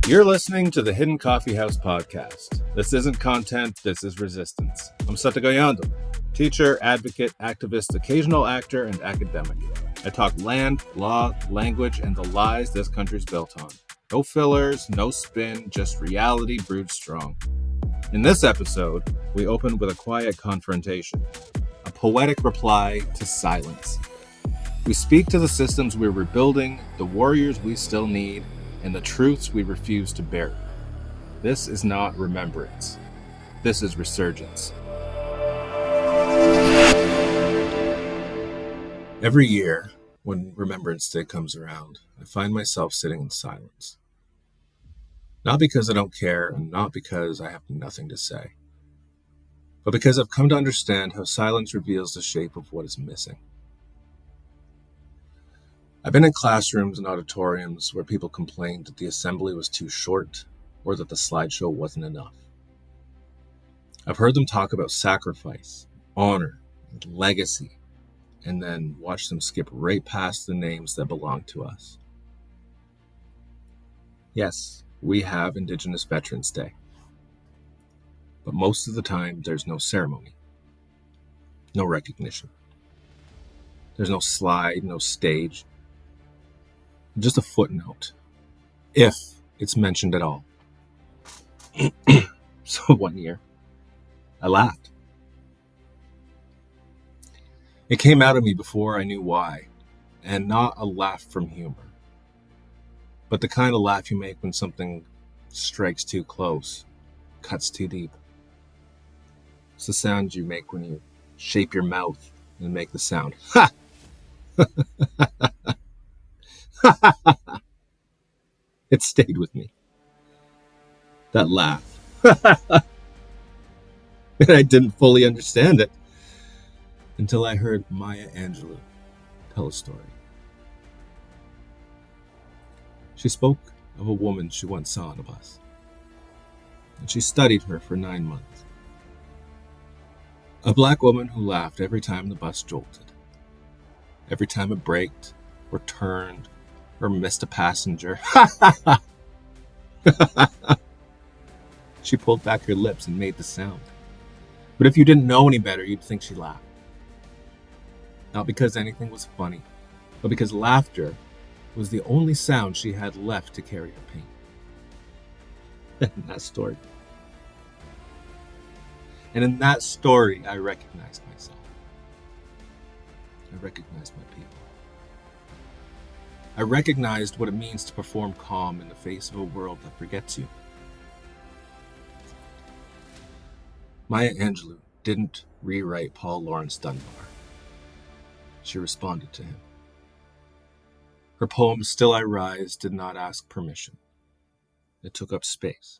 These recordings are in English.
You're listening to the Hidden Coffee House podcast. This isn't content, this is resistance. I'm Satagoyando, teacher, advocate, activist, occasional actor, and academic. I talk land, law, language, and the lies this country's built on. No fillers, no spin, just reality brewed strong. In this episode, we open with a quiet confrontation, a poetic reply to silence. We speak to the systems we're rebuilding, the warriors we still need, and the truths we refuse to bear. This is not remembrance. This is resurgence. Every year, when Remembrance Day comes around, I find myself sitting in silence. Not because I don't care, and not because I have nothing to say, but because I've come to understand how silence reveals the shape of what is missing. I've been in classrooms and auditoriums where people complained that the assembly was too short or that the slideshow wasn't enough. I've heard them talk about sacrifice, honor, and legacy, and then watch them skip right past the names that belong to us. Yes, we have Indigenous Veterans Day, but most of the time there's no ceremony, no recognition. There's no slide, no stage. Just a footnote, if it's mentioned at all. So one year, I laughed. It came out of me before I knew why, and not a laugh from humor, but the kind of laugh you make when something strikes too close, cuts too deep. It's the sound you make when you shape your mouth and make the sound, ha! It stayed with me. That laugh. And I didn't fully understand it until I heard Maya Angelou tell a story. She spoke of a woman she once saw on a bus, and she studied her for 9 months. A black woman who laughed every time the bus jolted, every time it braked or turned or missed a passenger. She pulled back her lips and made the sound. But if you didn't know any better, you'd think she laughed. Not because anything was funny, but because laughter was the only sound she had left to carry her pain. And that story. And in that story, I recognized myself. I recognized my people. I recognized what it means to perform calm in the face of a world that forgets you. Maya Angelou didn't rewrite Paul Laurence Dunbar. She responded to him. Her poem, Still I Rise, did not ask permission. It took up space.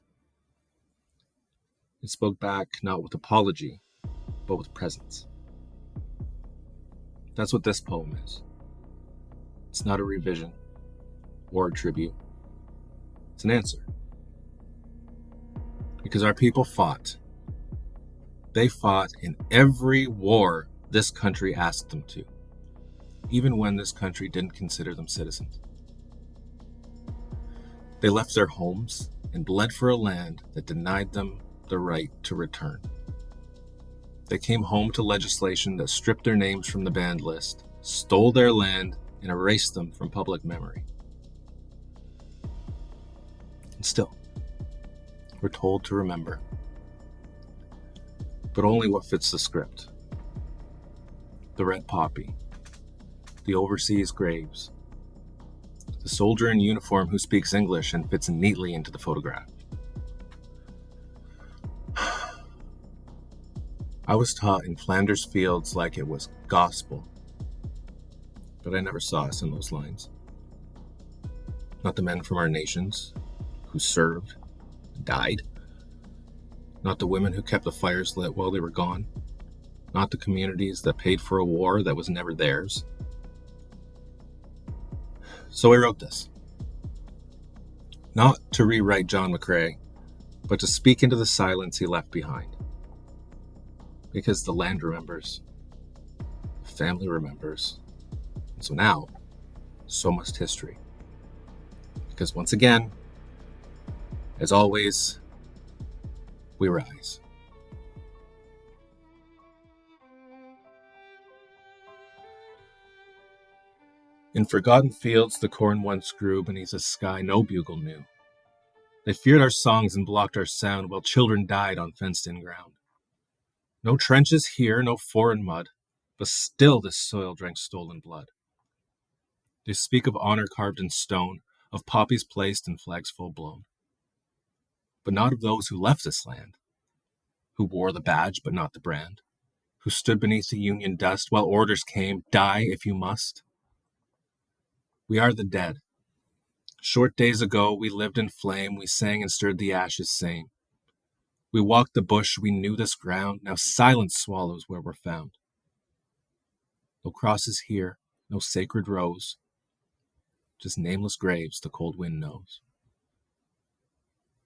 It spoke back not with apology, but with presence. That's what this poem is. It's not a revision or a tribute. It's an answer. Because our people fought. They fought in every war this country asked them to, even when this country didn't consider them citizens. They left their homes and bled for a land that denied them the right to return. They came home to legislation that stripped their names from the banned list, stole their land, and erased them from public memory. And still, we're told to remember, but only what fits the script. The red poppy, the overseas graves, the soldier in uniform who speaks English and fits neatly into the photograph. I was taught in Flanders Fields like it was gospel, but I never saw us in those lines. Not the men from our nations who served, died. Not the women who kept the fires lit while they were gone. Not the communities that paid for a war that was never theirs. So I wrote this. Not to rewrite John McCrae, but to speak into the silence he left behind. Because the land remembers. The family remembers. And so now, so must history. Because once again, As always, we rise. In forgotten fields the corn once grew beneath a sky no bugle knew. They feared our songs and blocked our sound while children died on fenced-in ground. No trenches here, no foreign mud, but still this soil drank stolen blood. They speak of honor carved in stone, of poppies placed and flags full blown. But not of those who left this land, who wore the badge but not the brand, who stood beneath the Union dust while orders came, die if you must. We are the dead. Short days ago we lived in flame, we sang and stirred the ashes same. We walked the bush, we knew this ground, now silence swallows where we're found. No crosses here, no sacred rose, just nameless graves the cold wind knows.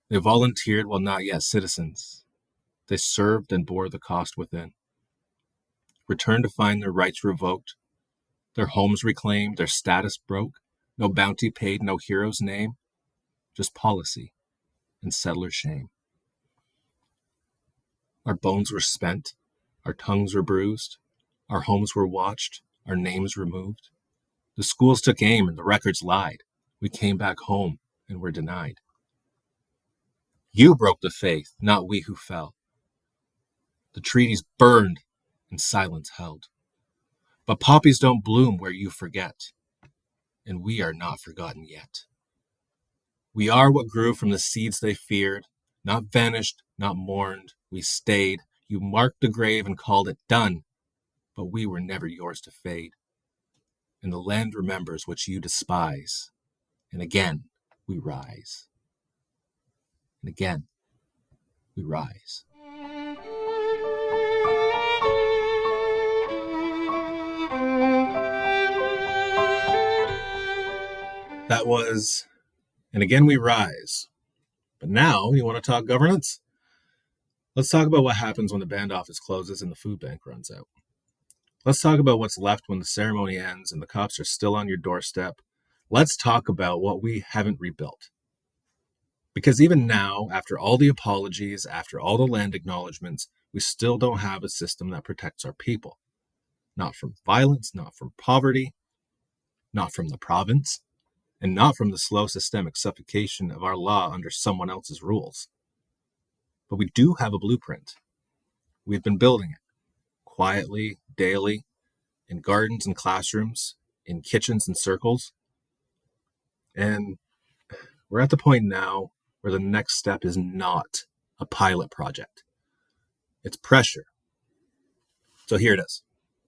They volunteered while not yet citizens. They served and bore the cost within. Returned to find their rights revoked, their homes reclaimed, their status broke, no bounty paid, no hero's name, just policy and settler shame. Our bones were spent, our tongues were bruised, our homes were watched, our names removed. The schools took aim and the records lied. We came back home and were denied. You broke the faith, not we who fell. The treaties burned and silence held. But poppies don't bloom where you forget, and we are not forgotten yet. We are what grew from the seeds they feared, not vanished, not mourned. We stayed. You marked the grave and called it done, but we were never yours to fade. And the land remembers what you despise. And again, we rise. And again, we rise. That was And Again We Rise. But now, you want to talk governance? Let's talk about what happens when the band office closes and the food bank runs out. Let's talk about what's left when the ceremony ends and the cops are still on your doorstep. Let's talk about what we haven't rebuilt. Because even now, after all the apologies, after all the land acknowledgements, we still don't have a system that protects our people. Not from violence, not from poverty, not from the province, and not from the slow systemic suffocation of our law under someone else's rules. But we do have a blueprint. We've been building it quietly, daily, in gardens and classrooms, in kitchens and circles. And we're at the point now where the next step is not a pilot project. It's pressure. So here it is.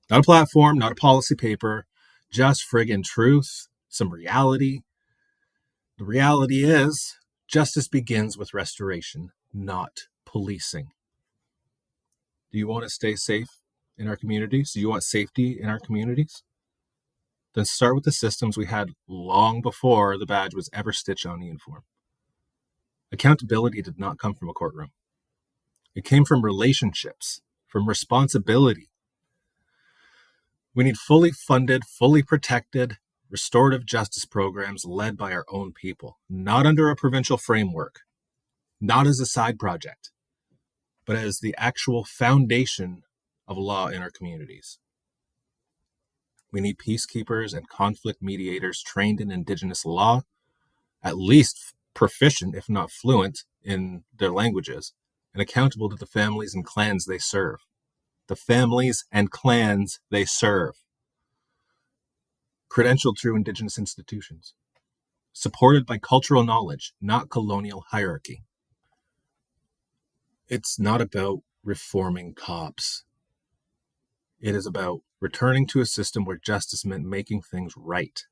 Not a platform, not a policy paper, just friggin' truth, some reality. The reality is, justice begins with restoration, not policing. Do you want to stay safe in our communities? Do you want safety in our communities? Then start with the systems we had long before the badge was ever stitched on the uniform. Accountability did not come from a courtroom. It came from relationships, from responsibility. We need fully funded, fully protected, restorative justice programs led by our own people, not under a provincial framework, not as a side project, but as the actual foundation of law in our communities. We need peacekeepers and conflict mediators trained in Indigenous law, at least proficient, if not fluent, in their languages, and accountable to the families and clans they serve. The families and clans they serve. Credentialed through Indigenous institutions. Supported by cultural knowledge, not colonial hierarchy. It's not about reforming cops. It is about returning to a system where justice meant making things right,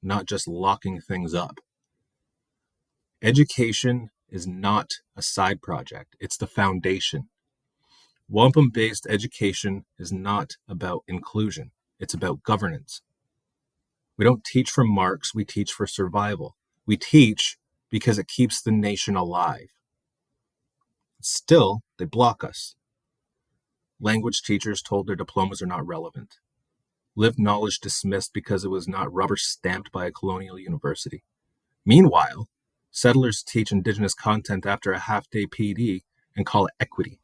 not just locking things up. Education is not a side project. It's the foundation. Wampum-based education is not about inclusion. It's about governance. We don't teach for marks. We teach for survival. We teach because it keeps the nation alive. Still, they block us. Language teachers told their diplomas are not relevant. Lived knowledge dismissed because it was not rubber stamped by a colonial university. Meanwhile, Settlers teach Indigenous content after a half-day PD and call it equity.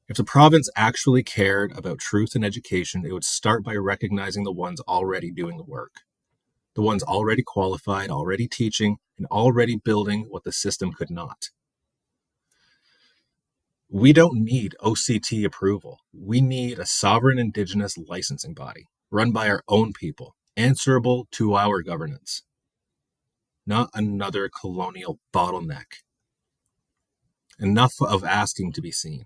If the province actually cared about truth and education, it would start by recognizing the ones already doing the work, the ones already qualified, already teaching, and already building what the system could not. We don't need OCT approval. We need a sovereign Indigenous licensing body, run by our own people, answerable to our governance, not another colonial bottleneck. Enough of asking to be seen.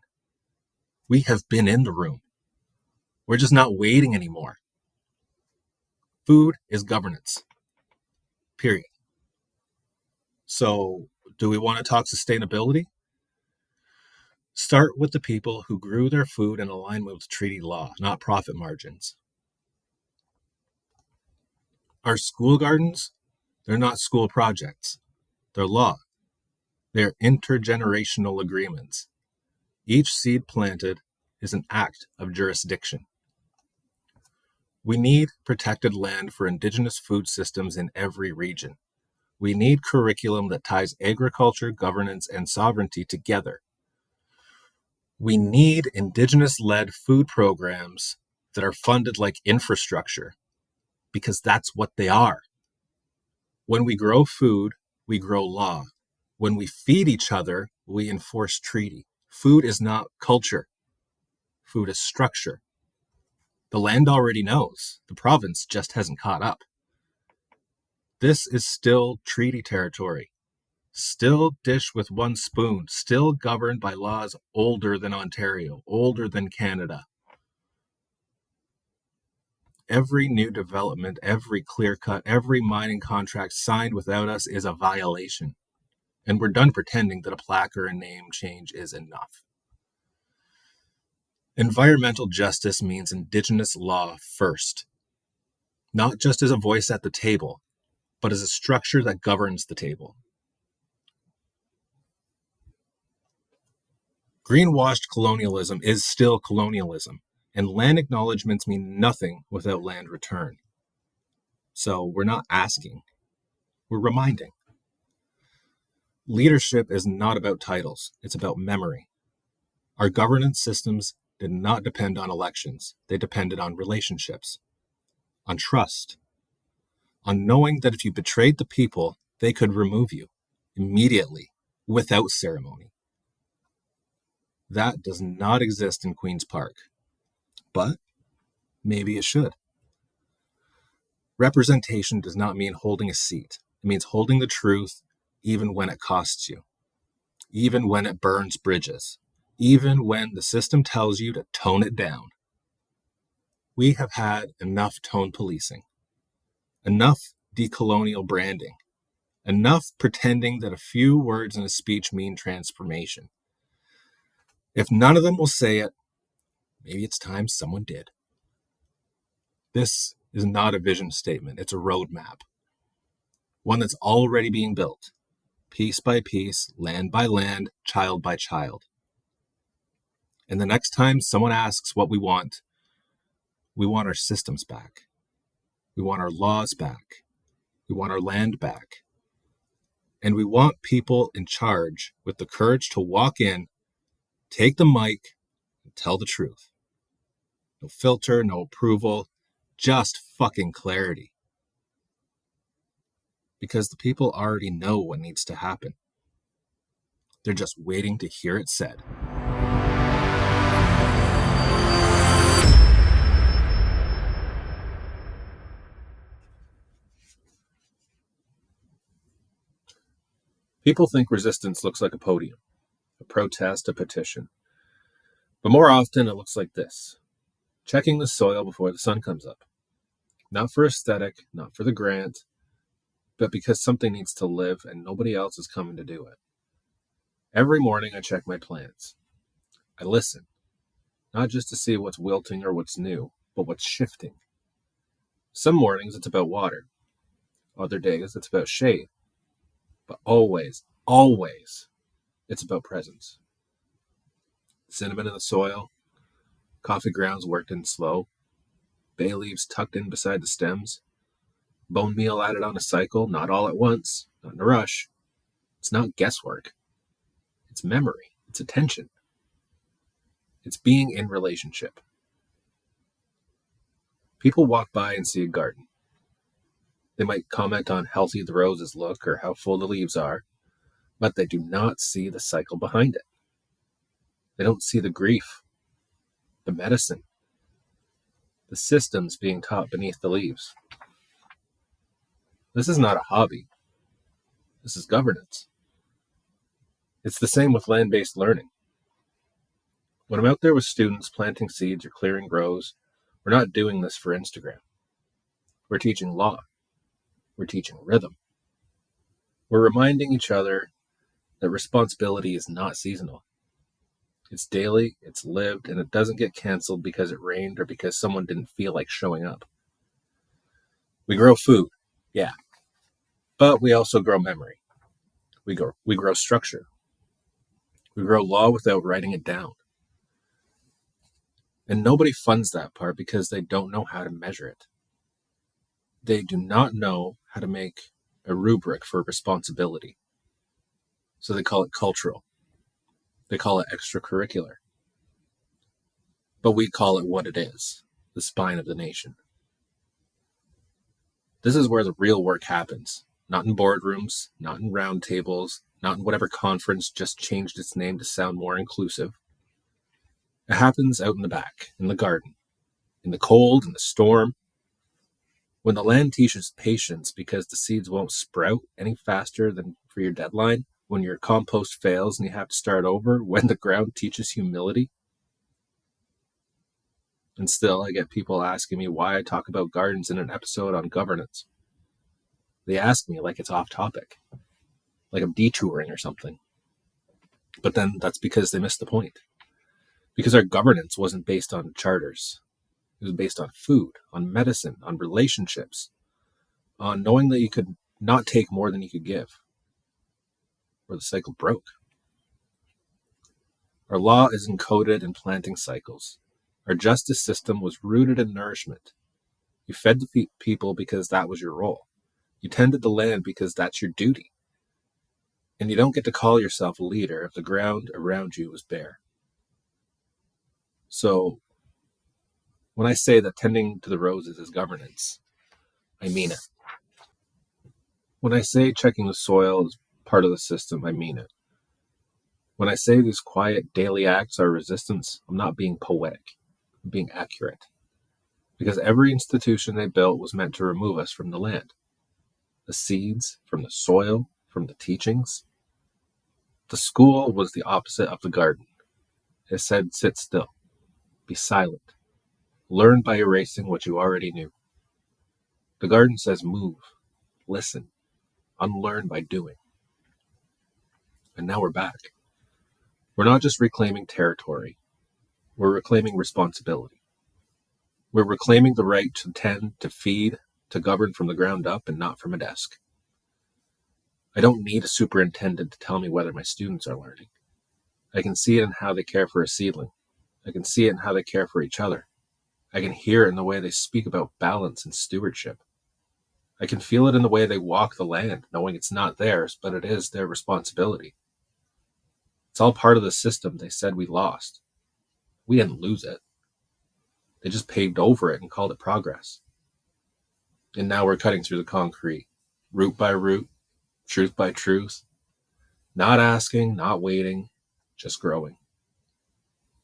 We have been in the room. We're just not waiting anymore. Food is governance. Period. So, do we want to talk sustainability? Start with the people who grew their food in alignment with treaty law, not profit margins. Our school gardens, they're not school projects. They're law. They're intergenerational agreements. Each seed planted is an act of jurisdiction. We need protected land for Indigenous food systems in every region. We need curriculum that ties agriculture, governance, and sovereignty together. We need Indigenous-led food programs that are funded like infrastructure, because that's what they are. When we grow food, we grow law. When we feed each other, we enforce treaty. Food is not culture. Food is structure. The land already knows. The province just hasn't caught up. This is still treaty territory. Still dished with one spoon. Still governed by laws older than Ontario, older than Canada. Every new development, every clear cut, every mining contract signed without us is a violation. And we're done pretending that a plaque or a name change is enough. Environmental justice means Indigenous law first, not just as a voice at the table, but as a structure that governs the table. Greenwashed colonialism is still colonialism, and land acknowledgements mean nothing without land return. So we're not asking, we're reminding. Leadership is not about titles, it's about memory. Our governance systems did not depend on elections, they depended on relationships, on trust, on knowing that if you betrayed the people, they could remove you immediately, without ceremony. That does not exist in Queen's Park, but maybe it should. Representation does not mean holding a seat. It means holding the truth even when it costs you, even when it burns bridges, even when the system tells you to tone it down. We have had enough tone policing, enough decolonial branding, enough pretending that a few words in a speech mean transformation. If none of them will say it, maybe it's time someone did. This is not a vision statement, it's a roadmap. One that's already being built, piece by piece, land by land, child by child. And the next time someone asks what we want our systems back. We want our laws back. We want our land back. And we want people in charge with the courage to walk in, take the mic, and tell the truth. No filter, no approval, just fucking clarity. Because the people already know what needs to happen. They're just waiting to hear it said. People think resistance looks like a podium, a protest, a petition. But more often it looks like this: checking the soil before the sun comes up. Not for aesthetic, not for the grant, but because something needs to live and nobody else is coming to do it. Every morning I check my plants. I listen, not just to see what's wilting or what's new, but what's shifting. Some mornings it's about water. Other days it's about shade. But always, always, it's about presence. Cinnamon in the soil, coffee grounds worked in slow, bay leaves tucked in beside the stems. Bone meal added on a cycle, not all at once, not in a rush. It's not guesswork. It's memory. It's attention. It's being in relationship. People walk by and see a garden. They might comment on how healthy the roses look or how full the leaves are, but they do not see the cycle behind it. They don't see the grief, the medicine, the systems being taught beneath the leaves. This is not a hobby. This is governance. It's the same with land-based learning. When I'm out there with students planting seeds or clearing grows, we're not doing this for Instagram. We're teaching law. We're teaching rhythm. We're reminding each other that responsibility is not seasonal. It's daily, it's lived, and it doesn't get canceled because it rained or because someone didn't feel like showing up. We grow food, yeah, but we also grow memory. We grow structure. We grow law without writing it down. And nobody funds that part because they don't know how to measure it. They do not know how to make a rubric for responsibility. So they call it cultural. They call it extracurricular. But we call it what it is, the spine of the nation. This is where the real work happens, not in boardrooms, not in round tables, not in whatever conference just changed its name to sound more inclusive. It happens out in the back, in the garden, in the cold, in the storm. When the land teaches patience because the seeds won't sprout any faster than for your deadline, when your compost fails and you have to start over, when the ground teaches humility. And still, I get people asking me why I talk about gardens in an episode on governance. They ask me like it's off topic, like I'm detouring or something. But then that's because they missed the point. Because our governance wasn't based on charters. It was based on food, on medicine, on relationships, on knowing that you could not take more than you could give, or the cycle broke. Our law is encoded in planting cycles. Our justice system was rooted in nourishment. You fed the people because that was your role. You tended the land because that's your duty. And you don't get to call yourself a leader if the ground around you is bare. So, when I say that tending to the roses is governance, I mean it. When I say checking the soil is part of the system, I mean it. When I say these quiet daily acts are resistance, I'm not being poetic. I'm being accurate. Because every institution they built was meant to remove us from the land. The seeds, from the soil, from the teachings. The school was the opposite of the garden. It said, sit still. Be silent. Learn by erasing what you already knew. The garden says move, listen, unlearn by doing. And now we're back. We're not just reclaiming territory. We're reclaiming responsibility. We're reclaiming the right to tend, to feed, to govern from the ground up and not from a desk. I don't need a superintendent to tell me whether my students are learning. I can see it in how they care for a seedling. I can see it in how they care for each other. I can hear it in the way they speak about balance and stewardship. I can feel it in the way they walk the land, knowing it's not theirs, but it is their responsibility. It's all part of the system they said we lost. We didn't lose it. They just paved over it and called it progress. And now we're cutting through the concrete, root by root, truth by truth, not asking, not waiting, just growing.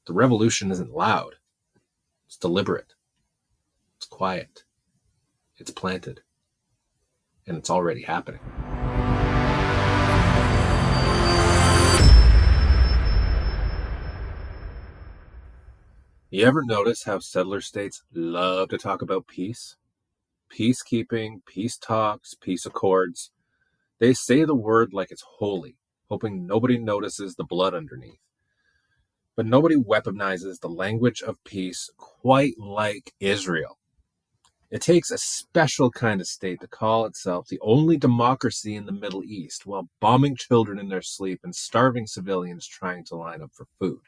The revolution isn't loud. It's deliberate. It's quiet. It's planted. And it's already happening. You ever notice how settler states love to talk about peace? Peacekeeping, peace talks, peace accords. They say the word like it's holy, hoping nobody notices the blood underneath. But nobody weaponizes the language of peace quite like Israel. It takes a special kind of state to call itself the only democracy in the Middle East while bombing children in their sleep and starving civilians trying to line up for food.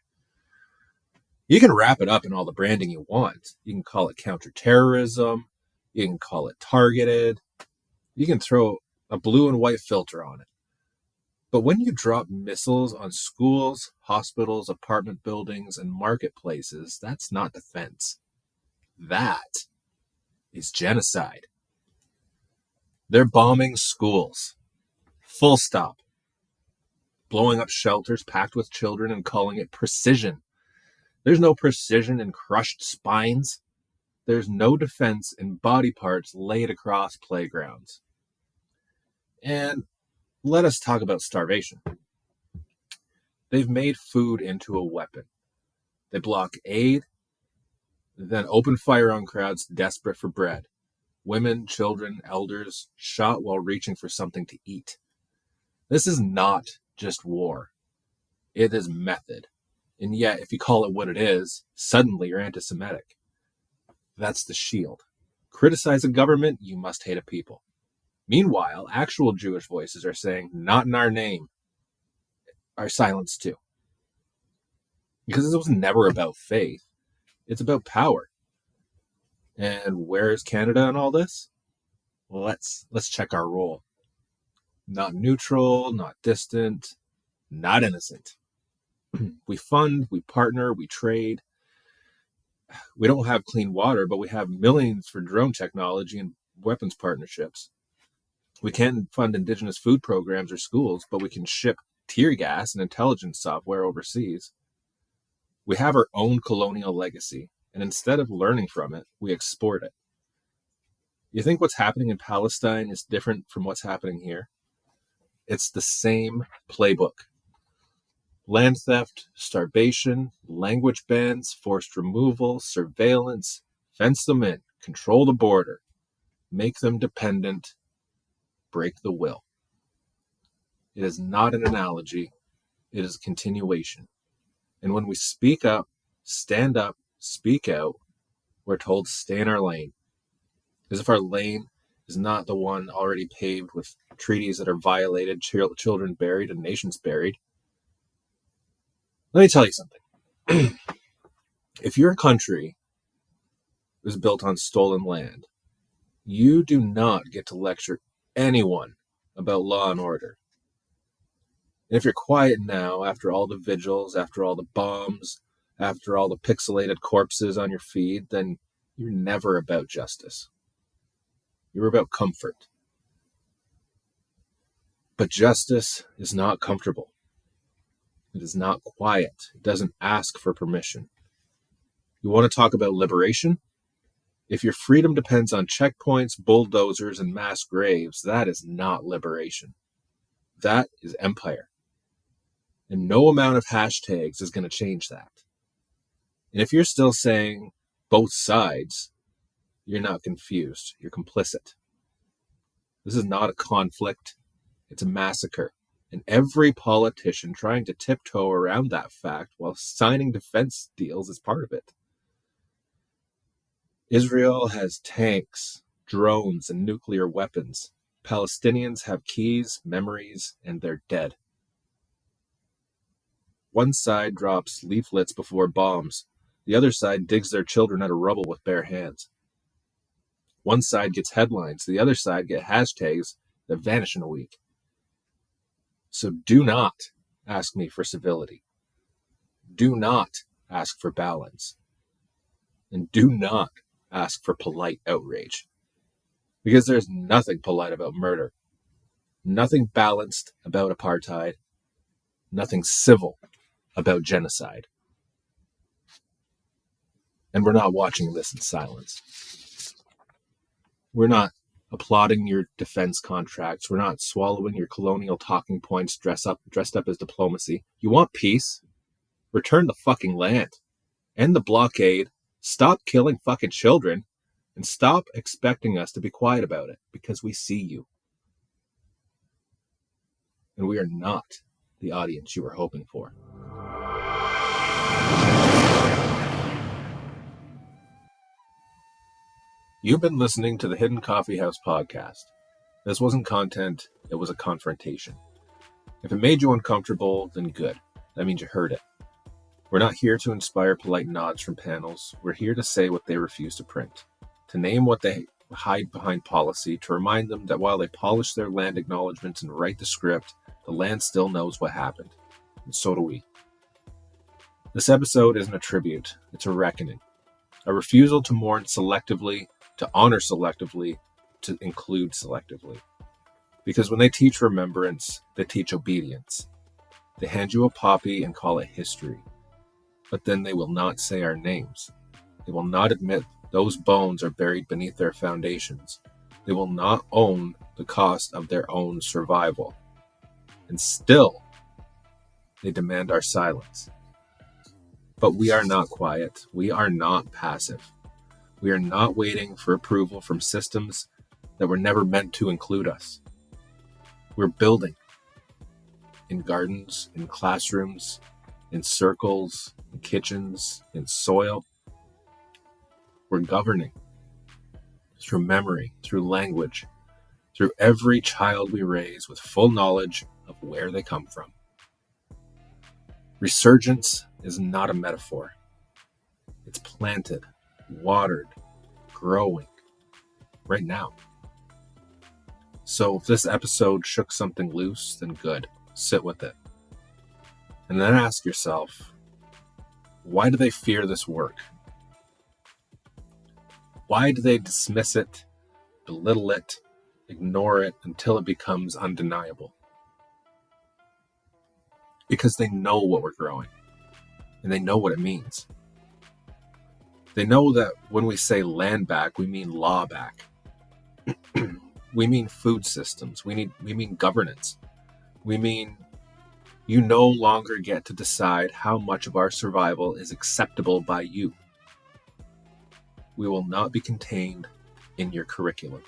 You can wrap it up in all the branding you want. You can call it counterterrorism. You can call it targeted. You can throw a blue and white filter on it. But when you drop missiles on schools, hospitals, apartment buildings, and marketplaces, that's not defense. That is genocide. They're bombing schools. Full stop. Blowing up shelters packed with children and calling it precision. There's no precision in crushed spines. There's no defense in body parts laid across playgrounds. And let us talk about starvation. They've made food into a weapon. They block aid, then open fire on crowds desperate for bread. Women, children, elders shot while reaching for something to eat. This is not just war. It is method. And yet, if you call it what it is, suddenly you're anti-Semitic. That's the shield. Criticize a government, you must hate a people. Meanwhile, actual Jewish voices are saying, not in our name, are silenced too. Because this was never about faith. It's about power. And where is Canada in all this? Well, let's check our role. Not neutral, not distant, not innocent. We fund, we partner, we trade. We don't have clean water, but we have millions for drone technology and weapons partnerships. We can't fund Indigenous food programs or schools, but we can ship tear gas and intelligence software overseas. We have our own colonial legacy, and instead of learning from it, we export it. You think what's happening in Palestine is different from what's happening here? It's the same playbook. Land theft, starvation, language bans, forced removal, surveillance, fence them in, control the border, make them dependent, break the will. It is not an analogy, it is a continuation. And when we speak up, stand up, speak out, we're told stay in our lane. As if our lane is not the one already paved with treaties that are violated, children buried, and nations buried. Let me tell you something. If your country is built on stolen land, you do not get to lecture anyone about law and order. And if you're quiet now, after all the vigils, after all the bombs, after all the pixelated corpses on your feed, then you're never about justice. You're about comfort. But justice is not comfortable. It is not quiet. It doesn't ask for permission. You want to talk about liberation? If your freedom depends on checkpoints, bulldozers, and mass graves, that is not liberation. That is empire. And no amount of hashtags is going to change that. And if you're still saying both sides, you're not confused. You're complicit. This is not a conflict. It's a massacre. And every politician trying to tiptoe around that fact while signing defense deals is part of it. Israel has tanks, drones, and nuclear weapons. Palestinians have keys, memories, and they're dead. One side drops leaflets before bombs. The other side digs their children out of rubble with bare hands. One side gets headlines. The other side get hashtags that vanish in a week. So do not ask me for civility. Do not ask for balance. And do not ask for polite outrage. Because there's nothing polite about murder. Nothing balanced about apartheid. Nothing civil about genocide. And we're not watching this in silence. We're not applauding your defense contracts. We're not swallowing your colonial talking points dressed up as diplomacy. You want peace? Return the fucking land. End the blockade. Stop killing fucking children. And stop expecting us to be quiet about it, because we see you. And we are not the audience you were hoping for. You've been listening to the Hidden Coffee House podcast. This wasn't content, it was a confrontation. If it made you uncomfortable, then good. That means you heard it. We're not here to inspire polite nods from panels. We're here to say what they refuse to print. To name what they hide behind policy, to remind them that while they polish their land acknowledgements and write the script, the land still knows what happened. And so do we. This episode isn't a tribute, it's a reckoning. A refusal to mourn selectively, to honor selectively, to include selectively. Because when they teach remembrance, they teach obedience. They hand you a poppy and call it history. But then they will not say our names. They will not admit those bones are buried beneath their foundations. They will not own the cost of their own survival. And still, they demand our silence. But we are not quiet. We are not passive. We are not waiting for approval from systems that were never meant to include us. We're building in gardens, in classrooms, in circles, in kitchens, in soil. We're governing through memory, through language, through every child we raise with full knowledge of where they come from. Resurgence is not a metaphor. It's planted, watered, growing right now. So if this episode shook something loose, then good. Sit with it. And then ask yourself, why do they fear this work? Why do they dismiss it, belittle it, ignore it until it becomes undeniable? Because they know what we're growing, and they know what it means. They know that when we say land back, we mean law back. We mean food systems. We mean governance. We mean you no longer get to decide how much of our survival is acceptable by you. We will not be contained in your curriculum.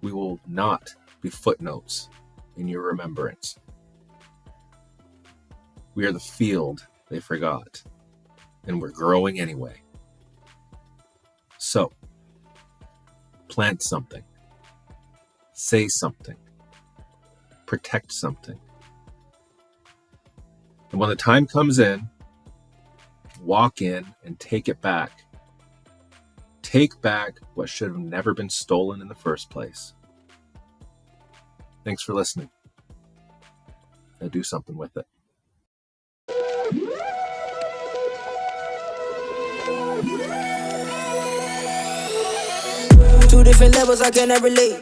We will not be footnotes in your remembrance. We are the field they forgot, and we're growing anyway. So, plant something, say something, protect something. And when the time comes in, walk in and take it back. Take back what should have never been stolen in the first place. Thanks for listening. Now do something with it. Two different levels, I cannot relate.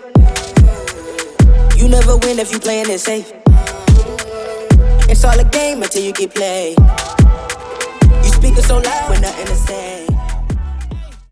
You never win if you playing it safe. It's all a game until you get played. You speaking so loud with nothing to say.